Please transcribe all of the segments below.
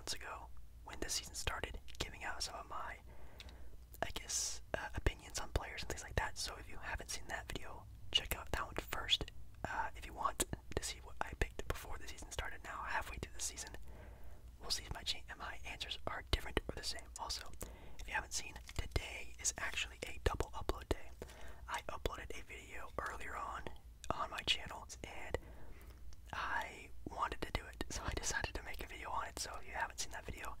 months ago when the season started, giving out some of my, I guess, opinions on players and things like that. So if you haven't seen that video, check out that one first. If you want to see what I picked before the season started, now halfway through the season, we'll see if my answers are different or the same. Also, if you haven't seen, today is actually a double upload day. I uploaded a video earlier on my channel, and I wanted to do it, so I decided to make a video on it. So if you haven't seen that video,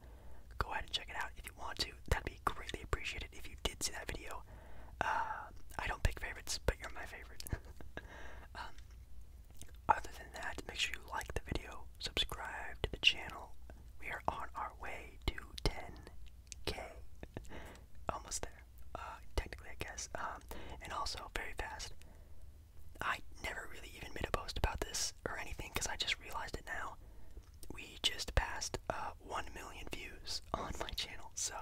go ahead and check it out if you want to. That'd be greatly appreciated if you did see that video. I don't pick favorites, but you're my favorite. Other than that, make sure you like the video, subscribe to the channel. We are on our way to 10K. Almost there. Technically, I guess. And also, very fast, I never really even made a post about this or anything because I just realized it now. We just passed 1 million views on my channel, so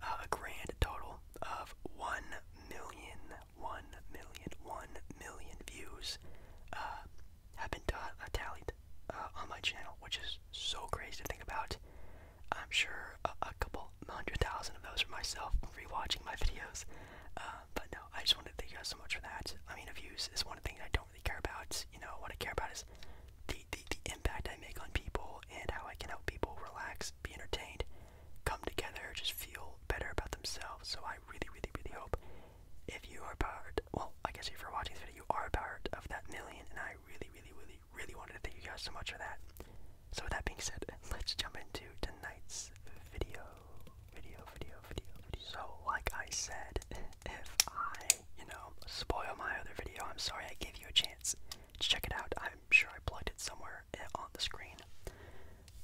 a grand total of 1 million views have been tallied on my channel, which is so crazy to think about. I'm sure a couple 100,000 of those are myself rewatching my videos, but no, I just wanted to thank you guys so much for that. I mean, views is one thing I don't really care about. You know, what I care about is the impact I make on people and how I can help people relax, be entertained, come together, just feel better about themselves. So I really, really, really hope if you are part, well, I guess if you're watching this video, you are a part of that million, and I really, really, really, really wanted to thank you guys so much for that. So with that being said, let's jump into tonight's video. So like I said, if I, spoil my other video, I'm sorry. I gave you a chance to check it out. I'm sure I plugged it somewhere on the screen.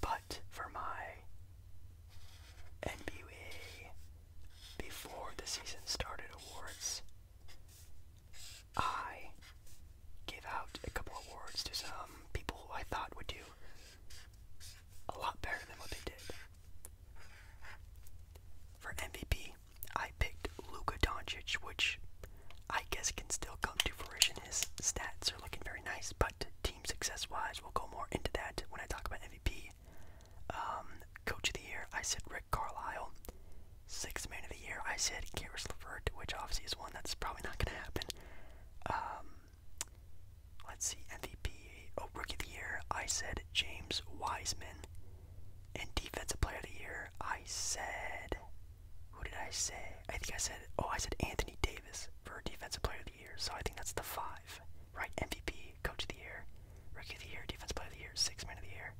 But for my NBA before the season started awards, I gave out a couple awards to some people who I thought would do a lot better than what they did. For MVP, I picked Luka Doncic, which I guess can still come to fruition. His stats are looking very nice, but team success-wise, we'll go more into that when I talk about MVP. Coach of the Year, I said Rick Carlisle. Sixth Man of the Year, I said Karis LeVert, which obviously is one that's probably not going to happen. Let's see, MVP, Rookie of the Year, I said James Wiseman. And Defensive Player of the Year, I said, who did I say? I said Anthony Davis for Defensive Player of the Year. So I think that's the 5, right? MVP, Coach of the Year, Rookie of the Year, Defensive Player of the Year, Sixth Man of the Year.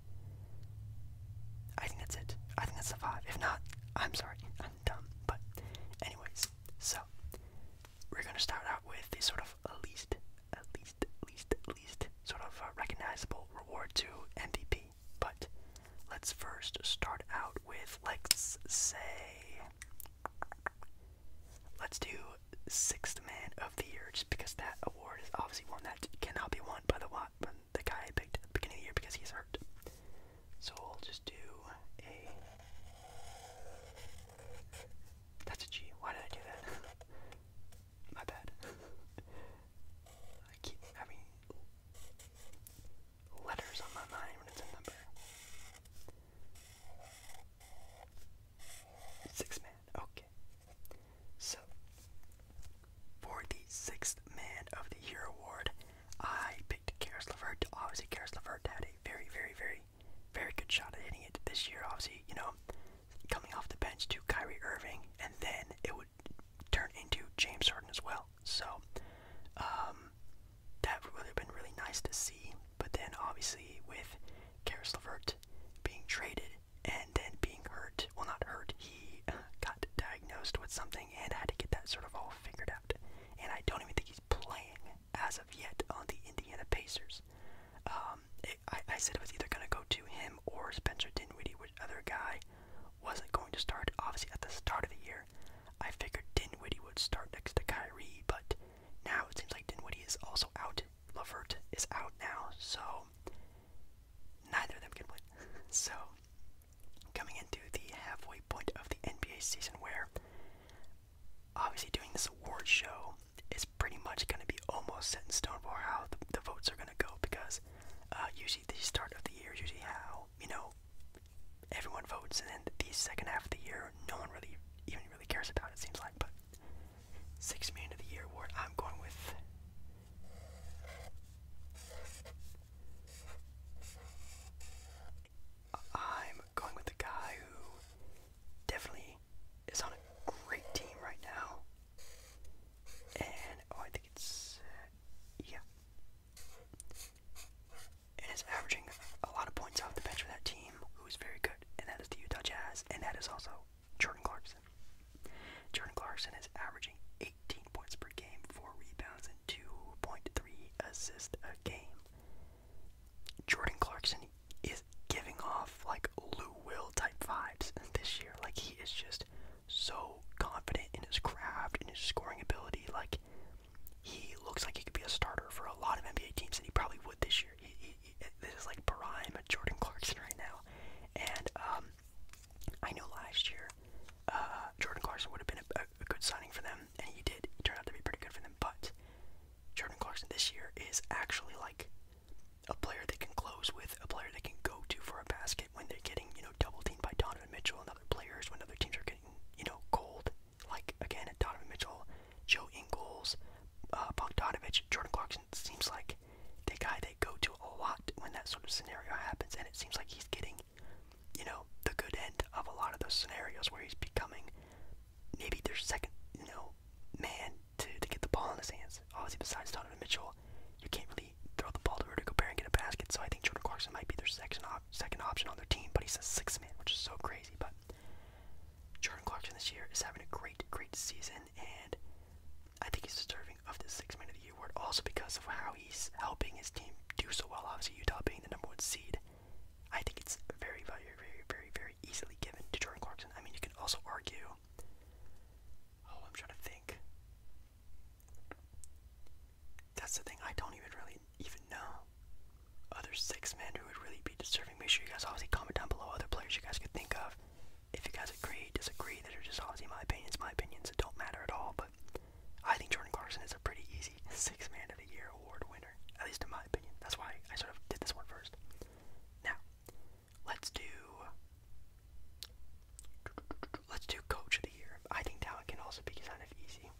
I think that's it. I think that's the 5. If not, I'm sorry, I'm dumb. But anyways, so we're gonna start out with the sort of least sort of recognizable reward to MVP. But let's first start out with, let's do Sixth Man of the Year, just because that award is obviously one that cannot be won by the guy I picked at the beginning of the year because he's hurt. So we'll just do that's a G. Why did I do that? My bad. I keep having letters on my mind when it's a number. Sixth Man. Okay. So, for the Sixth Man of the Year award, I picked Karis LeVert. Obviously, Karis LeVert had a very, very, very, very good shot at hitting it this year. Obviously, coming off the bench to Kyrie Irving, and then it would turn into James Harden as well. So, that would have been really nice to see. But then, obviously, with Karis LeVert being traded and then being hurt, well, not hurt, he got diagnosed with something and had to get that sort of all figured out. And I don't even think he's playing as of yet on the Indiana Pacers. I said it was either going to go to him or Spencer Dinwiddie, which other guy wasn't going to start. Obviously, at the start of the year, I figured Dinwiddie would start next to Kyrie, but now it seems like Dinwiddie is also out. LeVert is out now, so neither of them can win. So, coming into the halfway point of the NBA season, where obviously doing this award show is pretty much going to be almost set in stone for how the votes are going to go, because usually the start of the year is usually how, everyone votes, and then the second half of the year, no one really cares about it, seems like. But Sixth Man of the Year award, I'm going with the guy who definitely is on a great team right now, and I think it's yeah, and is averaging a lot of points off the bench for that team, who is very good, and that is the Utah Jazz, and that is also Jordan Clarkson. Jordan Clarkson is averaging 18 points per game, 4 rebounds, and 2.3 assists a game. Jordan Clarkson is giving off like Lou Will type vibes this year. Like, he is just so confident in his craft, in his scoring ability. Like, he looks like he could be a starter for a lot of NBA teams, and he probably would this year. This is like prime Jordan Clarkson right now. And I know last year Jordan Clarkson would have been a good signing for them, and he did. He turned out to be pretty good for them. But Jordan Clarkson this year is actually like a player they can close with, a player they can go to for a basket when they're getting, double teamed by Donovan Mitchell and other players, when other teams are getting, cold. Like, again, Donovan Mitchell, Joe Ingles, Bogdanovich. Jordan Clarkson seems like the guy they go to a lot when that sort of scenario happens, and it seems like he's getting, the good end of a lot of those scenarios where he's becoming maybe their second, man to get the ball in his hands. Obviously, besides Donovan Mitchell, you can't really throw the ball to Rudy Gobert and get a basket, so I think Jordan Clarkson might be their second option on their team, but he's a sixth man, which is so crazy. But Jordan Clarkson this year is having a great season, and I think he's deserving of the Sixth Man of the Year award, also because of how he's helping his team do so well. Obviously, Utah being the #1 seed, I think it's very, very, very, very, very easily given to Jordan Clarkson. I mean, you can also argue. I'm trying to think. That's the thing. I don't even know other six men who would really be deserving. Make sure you guys obviously comment down below other players you guys could think of. If you guys agree, disagree, those are just obviously my opinions. My opinions don't matter at all. But I think Jordan Clarkson is a pretty easy Sixth Man of the Year award winner, at least in my opinion. That's why I sort of did this one first. Now, let's do Coach of the Year. I think that one can also be kind of easy.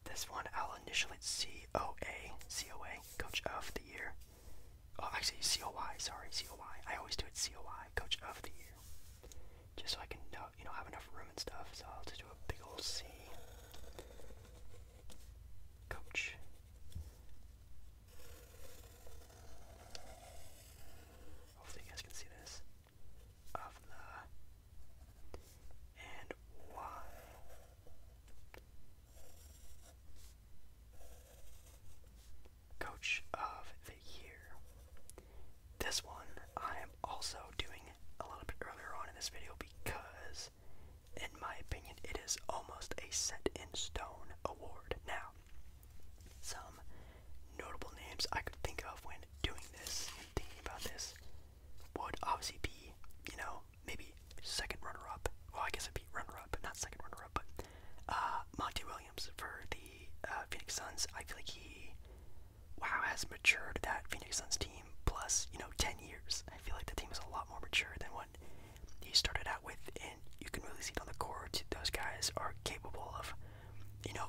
This one I'll initial it COA, Coach of the Year. Oh, actually COI, sorry, COI. I always do it COI, Coach of the Year. Just so I can have enough room and stuff. So I'll just do a big old C. Coach. Hopefully you guys can see this. Of the and Y. Coach of the Year. This one I am also doing a little bit earlier on in this video because, in my opinion, it is almost a set in stone award. Now, some notable names I could think of when doing this and thinking about this would obviously be, maybe second runner-up. Well, I guess it'd be runner-up, but not second runner-up. But Monty Williams for the Phoenix Suns. I feel like he, has matured that Phoenix Suns team. Plus, 10 years. I feel like the team is a lot more mature than what he started out with, and you can really see it on the court. Those guys are capable of,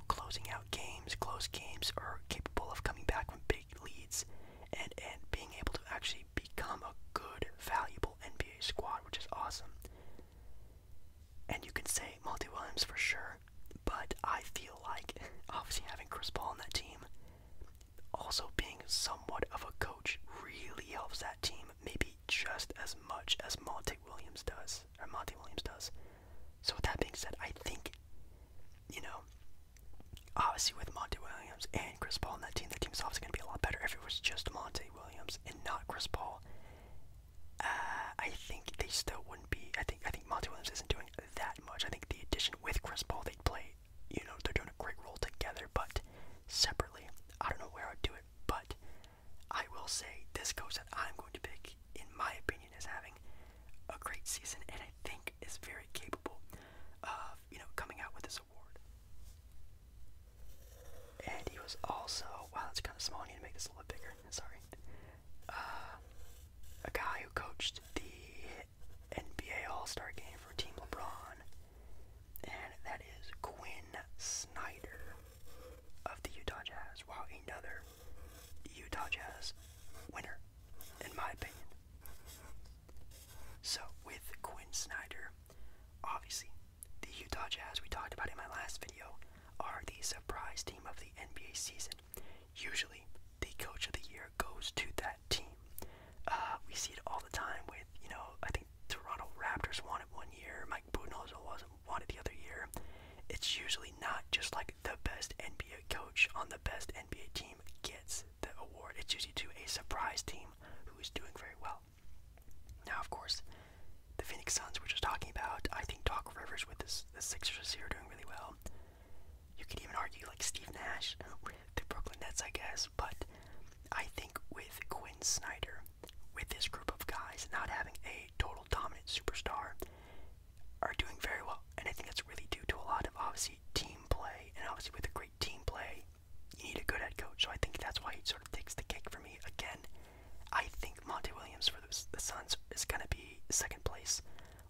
closing out games, close games, or capable of coming back from big leads and being able to actually become a good, valuable NBA squad, which is awesome. And you can say Monty Williams for sure, but I feel like obviously having Chris Paul on that team, also being somewhat of a coach, really helps that team maybe just as much as Monty Williams does. So with that being said, I think, obviously with Monty Williams and Chris Paul on that team, the team's obviously going to be a lot better if it was just Monty Williams and not Chris Paul. I think they still wouldn't be. I think Monty Williams isn't doing that much. I think the addition with Chris Paul, they'd play, they're doing a great role together, but separately, I don't know where I'd do it. But I will say this coach that I'm going to pick, in my opinion, is having a great season, and I think is very capable of, coming out with this award. And he was also, wow, that's kind of small. I need to make this a little bit bigger. Sorry. A guy who coached the NBA we see it all the time with, I think Toronto Raptors won it one year, Mike Budenholzer won it the other year. It's usually not just like the best NBA coach on the best NBA team gets the award. It's usually to a surprise team who is doing very well. Now, of course, the Phoenix Suns, we're just talking about, I think Doc Rivers with the Sixers here doing really well. You could even argue like Steve Nash with the Brooklyn Nets, I guess, but I think with Quinn Snyder, with this group of guys not having a total dominant superstar, are doing very well. And I think that's really due to a lot of, obviously, team play. And obviously with a great team play, you need a good head coach. So I think that's why he sort of takes the cake for me. Again, I think Monty Williams for the Suns is going to be second place,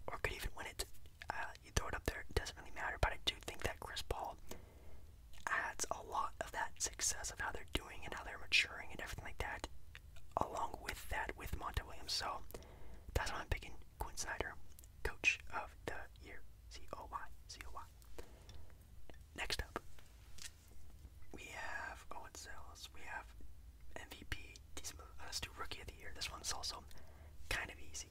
or could even win it. You throw it up there, it doesn't really matter. But I do think that Chris Paul adds a lot of that success of how they're doing and how they're maturing and everything like that, along with that with Monty Williams. So that's why I'm picking Quinn Snyder, Coach of the Year. C-O-Y. Next up, we have, what's else? We have MVP. Let's do Rookie of the Year. This one's also kind of easy.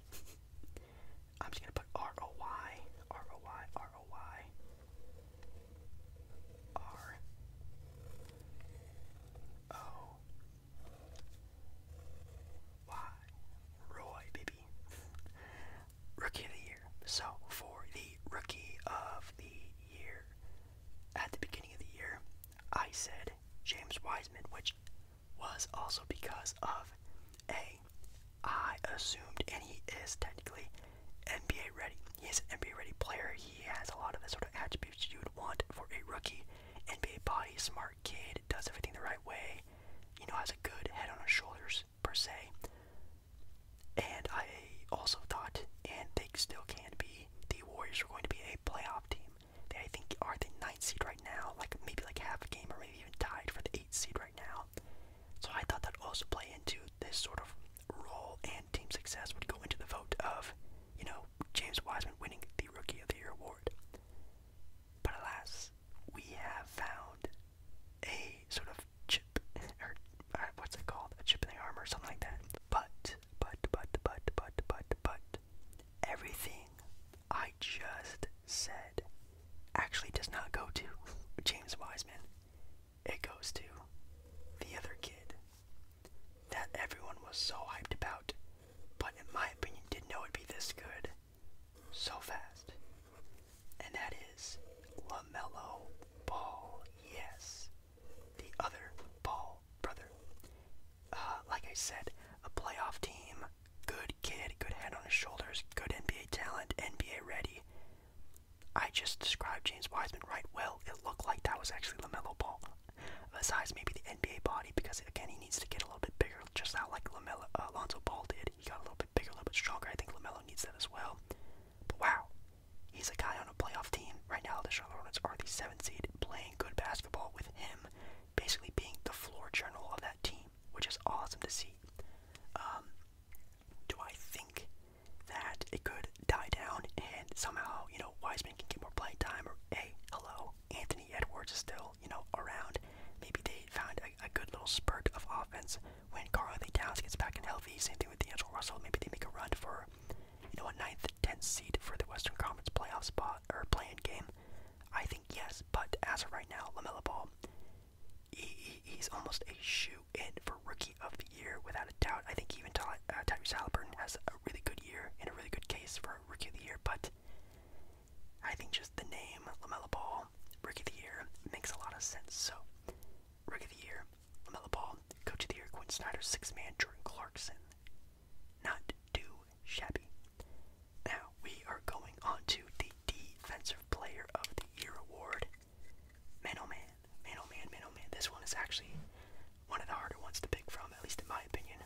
I'm just going to put R-O-Y. Roy, baby. Rookie of the Year. So, for the Rookie of the Year, at the beginning of the year, I said James Wiseman, which was also because of I assumed, and he is technically NBA ready. He is an NBA ready player. He has a lot of the sort of attributes you would want for a rookie. NBA body, smart kid, does everything the right way, has a good head on his shoulders, per se. And I also thought, and they still can be, the Warriors are going to be a playoff team. They, I think, are the 9th seed right now, maybe half a game, or maybe even tied for the 8th seed right now. So I thought that also play into this sort of role, and team success would go into the vote of, James Wiseman winning the Rookie of the Year award. But alas, we have found a sort of chip, or what's it called? A chip in the armor, or something like that. But, everything I just said actually does not go to James Wiseman. It goes to the other kid that everyone was so hyped about, but in my opinion didn't know it'd be this good so fast. And that is Lamellar Ball. Yes, the other Ball brother. Like I said, a playoff team, good kid, good head on his shoulders, good NBA talent, NBA ready. I just described James Wiseman right well. It looked like that was actually Lamellar Ball. Besides maybe the NBA body, because again he needs to get a little bit bigger, just how like Lonzo Ball did. He got a little bit bigger, a little bit stronger. I think LaMelo needs that as well. But wow, he's a guy on a playoff team right now. The Charlotte Hornets are the 7th seed, playing good basketball with him basically being the floor general of that team, which is awesome to see. Do I think that it could die down and somehow, Wiseman can get more playing time, or hello, Anthony Edwards is still, around. Maybe they found a good little spurt of offense when Karl-Anthony Towns gets back and healthy. Same thing with D'Angelo Russell. Maybe they make a run for, a 9th, 10th seed for the Western Conference playoff spot, or play-in game. I think yes, but as of right now, Lamellar Ball, he's almost a shoe-in for Rookie of the Year, without a doubt. I think even Tyrese Halliburton has a really good year and a really good case for Rookie of the Year, but I think just the name Lamellar Ball, Rookie of the Year, makes a lot of sense. So, Rookie of the Year, Lamellar Ball, Coach of the Year, Quinn Snyder, 6th man, Jordan Clarkson. Not too shabby. Now, we are going on to the Defensive Player of the Year award. Man, oh man. This one is actually one of the harder ones to pick from, at least in my opinion.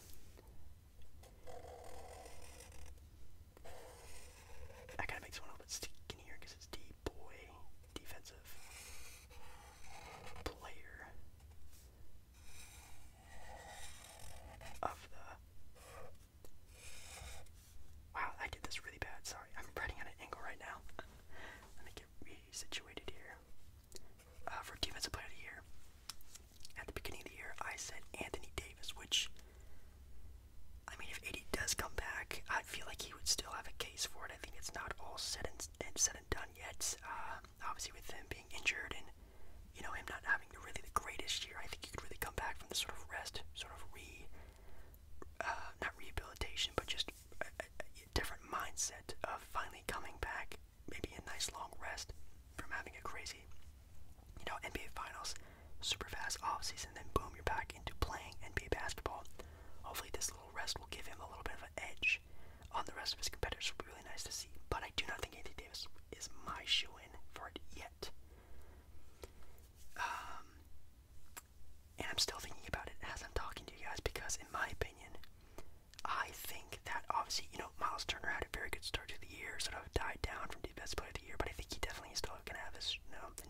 having a crazy, NBA Finals, super fast off season, then boom, you're back into playing NBA basketball. Hopefully this little rest will give him a little bit of an edge on the rest of his competitors. Will be really nice to see. But I do not think Anthony Davis is my shoe-in for it yet. And I'm still thinking about it as I'm talking to you guys because, in my opinion, I think that obviously, Miles Turner had a very good start to the year, sort of died down from Defensive Player of the Year, but I think he definitely is still going to have his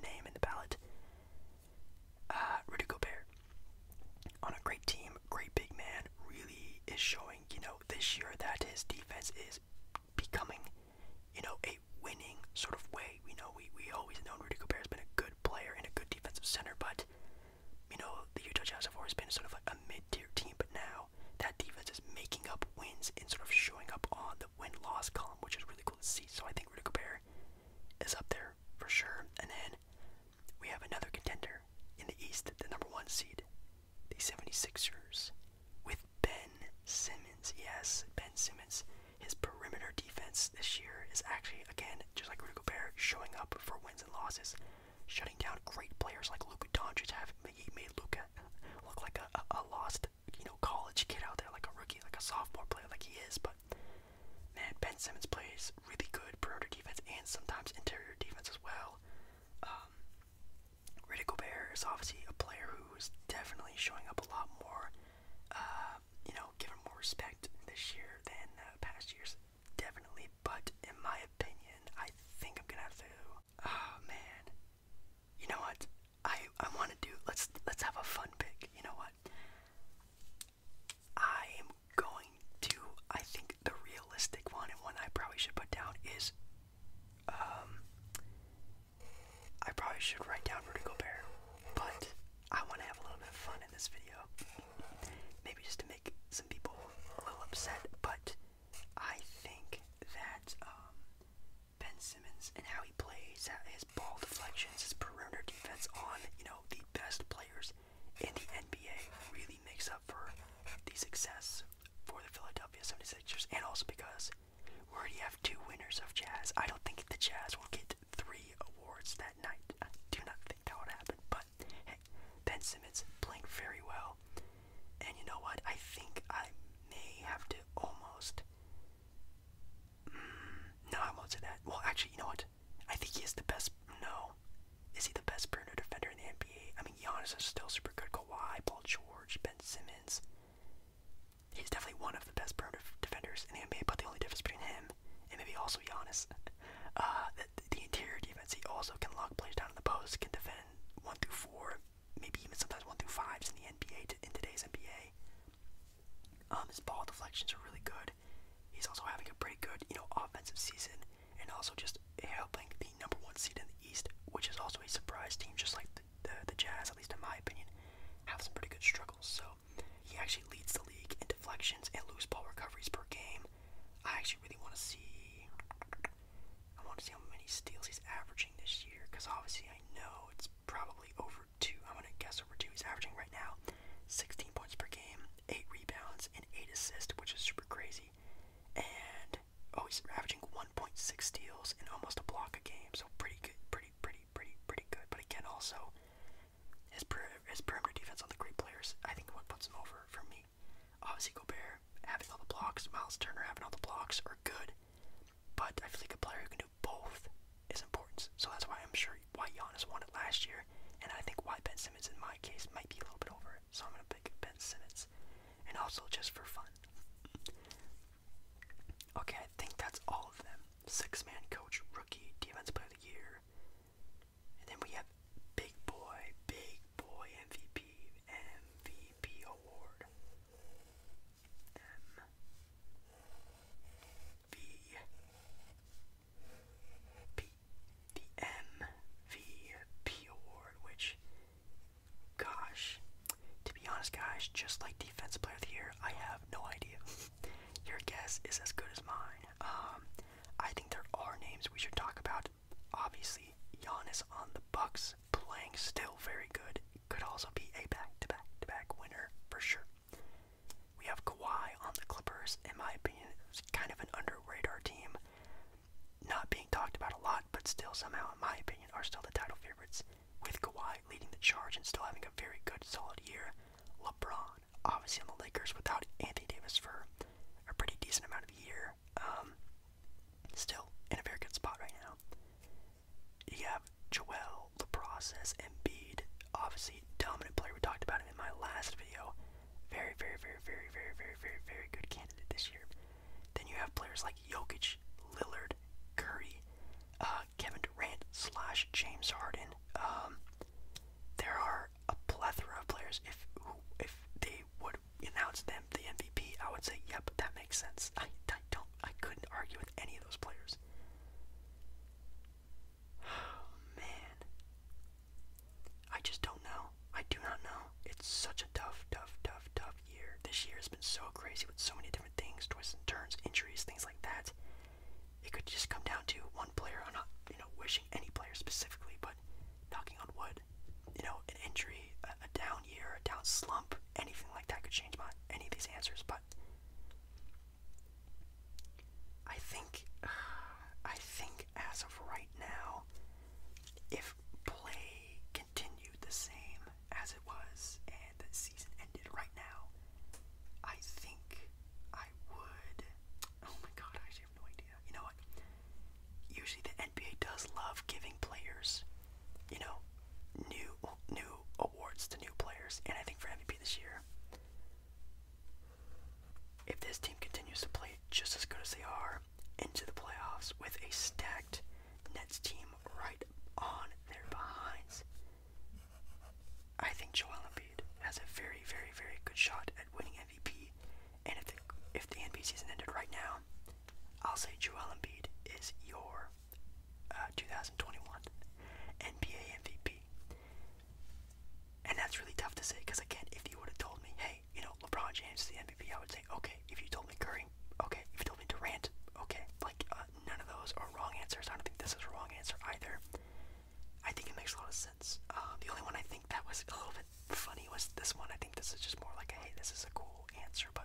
name in the ballot. Rudy Gobert, on a great team, great big man, really is showing, this year that his defense is becoming, a winning sort of way. We always know Rudy Gobert has been a good player and a good defensive center, but the Utah Jazz have always been sort of like a mid-tier team, but now that defense is making up wins and sort of showing up on the win-loss column, which is really cool to see. So I think Rudy Gobert is up there for sure. And then we have another contender in the East, the number 1 seed, the 76ers, with Ben Simmons. Yes, Ben Simmons. His perimeter defense this year is actually, again, just like Rudy Gobert, showing up for wins and losses, shutting down great players like Luka Doncic. He made Luka look like a lost, college kid out there, like a rookie, like a sophomore player, like he is. But man, Ben Simmons plays really good perimeter defense and sometimes interior defense as well. Rudy Gobert is obviously a player who is definitely showing up a lot more, given more respect this year than past years, definitely. But in my opinion, I think I'm gonna have to. Oh man, you know what? I want to do. Let's have a fun pick. You know what? I am going to. I think the realistic one and one I probably should put down is. I probably should write down Rudy Gobert, but I want to have a little bit of fun in this video. Maybe just to make some people a little upset, but I think that Ben Simmons and how he plays, his ball deflections, his perimeter defense on, the best players in the NBA really makes up for the success for the Philadelphia 76ers, and also because we already have 2 winners of Jazz. I don't think the Jazz will get 3 awards that night. I do not think that would happen, but hey, Ben Simmons playing very well. And you know what? I think I may have to almost. No, I won't say that. Well, actually, you know what? I think he is the best. No. Is he the best perimeter defender in the NBA? I mean, Giannis is still super good. Kawhi, Paul George, Ben Simmons. He's definitely one of the best perimeter defenders in the NBA, but the only difference between him and maybe also Giannis, the interior defense, he also can lock players down in the post, can defend 1 through 4, maybe even sometimes 1 through 5s in the NBA, in today's NBA. His ball deflections are really good. He's also having a pretty good, offensive season, and also just helping the number 1 seed in the East, which is also a surprise team, just like the Jazz, at least in my opinion, have some pretty good struggles. So he actually leads the league in deflections and loose ball recoveries per game. I actually really want to see. I want to see how many steals he's averaging this year, because obviously I know it's probably over 2. I'm gonna guess over 2. He's averaging right now 16 points per game, 8 rebounds, and 8 assists, which is super crazy. And he's averaging 1.6 steals and almost a block a game, so pretty good, pretty good. But again, also his perimeter defense on the great players, I think what puts him over for me. Obviously, Gobert having all the blocks, Miles Turner having all the blocks are good, but I feel like a player who can do both is important. So that's why I'm sure why Giannis won it last year, and I think why Ben Simmons in my case might be a little bit over it. So I'm gonna pick Ben Simmons, and also just for fun. Okay, I think that's all of them. 6-man coach, rookie, defensive player of the year, and then we have big boy MVP award. The MVP award, which, gosh, to be honest, guys, just like defensive player of the year, I have no idea. Your guess is as good as mine. I think there are names we should talk about. Obviously, Giannis on the Bucks, playing still very good. Could also be a back-to-back winner for sure. We have Kawhi on the Clippers. In my opinion, it's kind of an under-radar team. Not being talked about a lot, but still somehow, in my opinion, are still the title favorites, with Kawhi leading the charge and still having a very good, solid year. LeBron, obviously on the Lakers without Anthony Davis for a pretty decent amount of the year, still in a very good spot right now. You have Joel, the process, Embiid, obviously dominant player. We talked about him in my last video. Very, very, very, very, very, very, very, very good candidate this year. Then you have players like Jokic, Lillard, Curry, Kevin Durant / James Harden. There are a plethora of players. If they would announce them the MVP, I would say, yep, that makes sense. I couldn't argue with any of those players. Oh, man. I just don't know. I do not know. It's such a tough year. This year has been so crazy with so many different things, twists and turns, injuries, things like that. It could just come down to one player. I'm not, wishing any player specifically, but knocking on wood. An injury, a down year, a down slump, anything like that could change any of these answers. But I think as of right now, if play continued the same as it was and the season ended right now, I think I would. Oh my god, I actually have no idea. You know what? Usually the NBA does love giving players, new awards to new players, and I think for MVP this year, if this team continues to play just as good as they are into the playoffs with a stacked Nets team right on their behinds, I think Joel Embiid has a very, very, very good shot at winning MVP. And if the NBA season ended right now, I'll say Joel Embiid is your 2021 NBA MVP. And that's really tough to say because, again, if you would have told me, hey, LeBron James is the MVP, I would say, okay. If you told me Curry, okay. If you told me Durant, okay. None of those are wrong answers. I don't think this is a wrong answer either. I think it makes a lot of sense. The only one I think that was a little bit funny was this one. I think this is just more like a, hey, this is a cool answer, but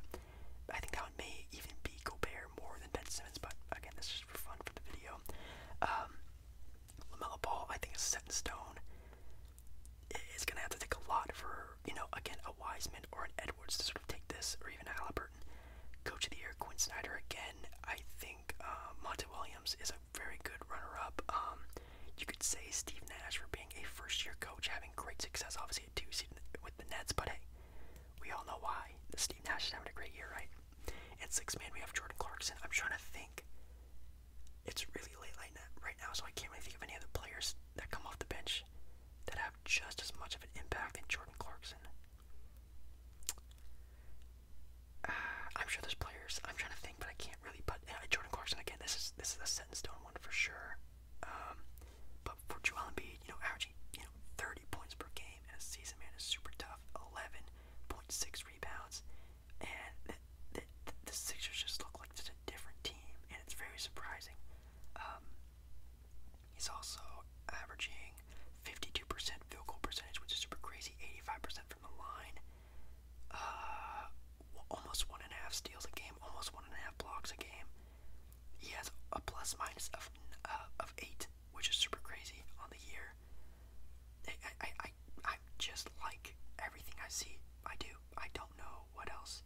I think that one may even be Gobert more than Ben Simmons, but again, this is just for fun for the video. Lamellar Ball, I think, is set in stone. It's going to have to take a lot for, again, a Wiseman or an Edwards to sort of take this, or even a Halliburton. Coach of the Year, Quinn Snyder again. I think Monty Williams is a very good runner-up. You could say Steve Nash for being a first-year coach, having great success, obviously at 2 seed with the Nets, but hey, we all know why. Steve Nash is having a great year, right? And 6th man, we have Jordan Clarkson. I'm trying to think. It's really late right now, so I can't really think of any other players that come off the bench that have just as much of an impact than Jordan Clarkson. I'm sure there's players. I'm trying to think, but I can't really. But Jordan Clarkson, again, this is a set in stone one for sure. But for Joel Embiid, averaging 30 points per game in a season, man, is super tough. 11.6 rebounds, and the Sixers just look like such a different team, and it's very surprising. He's also averaging 52% field goal percentage, which is super crazy. 85% from the line. Almost 1.5 steals a game, almost 1.5 blocks a game. He has a plus minus of 8, which is super crazy on the year. I just like everything I see. I do. I don't know what else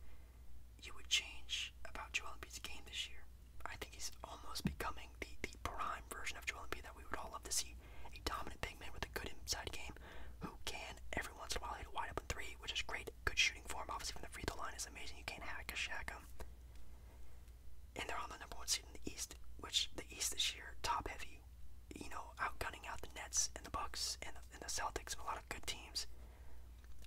you would change about Joel Embiid's game this year. I think he's almost becoming the prime version of Joel Embiid that we would all love to see. A dominant big man with a good inside game who can every once in a while hit a wide open 3, which is great. Good shooting form, obviously from the free throw line is amazing. You can't hack Cashapp him. And they're on the number 1 seed in the East, which the East this year, top heavy, outgunning out the Nets and the Bucks and the Celtics and a lot of good teams.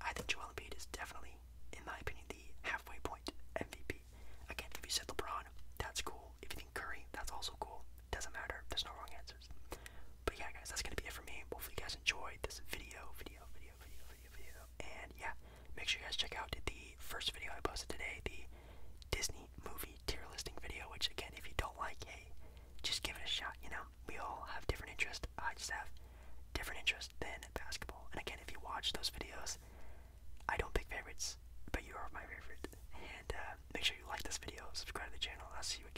I think Joel Embiid is definitely, in my opinion, the halfway point MVP. Again, if you said LeBron, that's cool. If you think Curry, that's also cool. Doesn't matter. There's no wrong answers. But yeah, guys, that's going to be it for me. Hopefully you guys enjoyed this video. And yeah, make sure you guys check out the first video I posted today, the Disney movie tier listing video, which again, if you don't like, hey, just give it a shot. We all have different interests. I just have different interests than basketball. And again, if you watch those videos, I don't pick favorites, but you are my favorite. And make sure you like this video, subscribe to the channel. I'll see you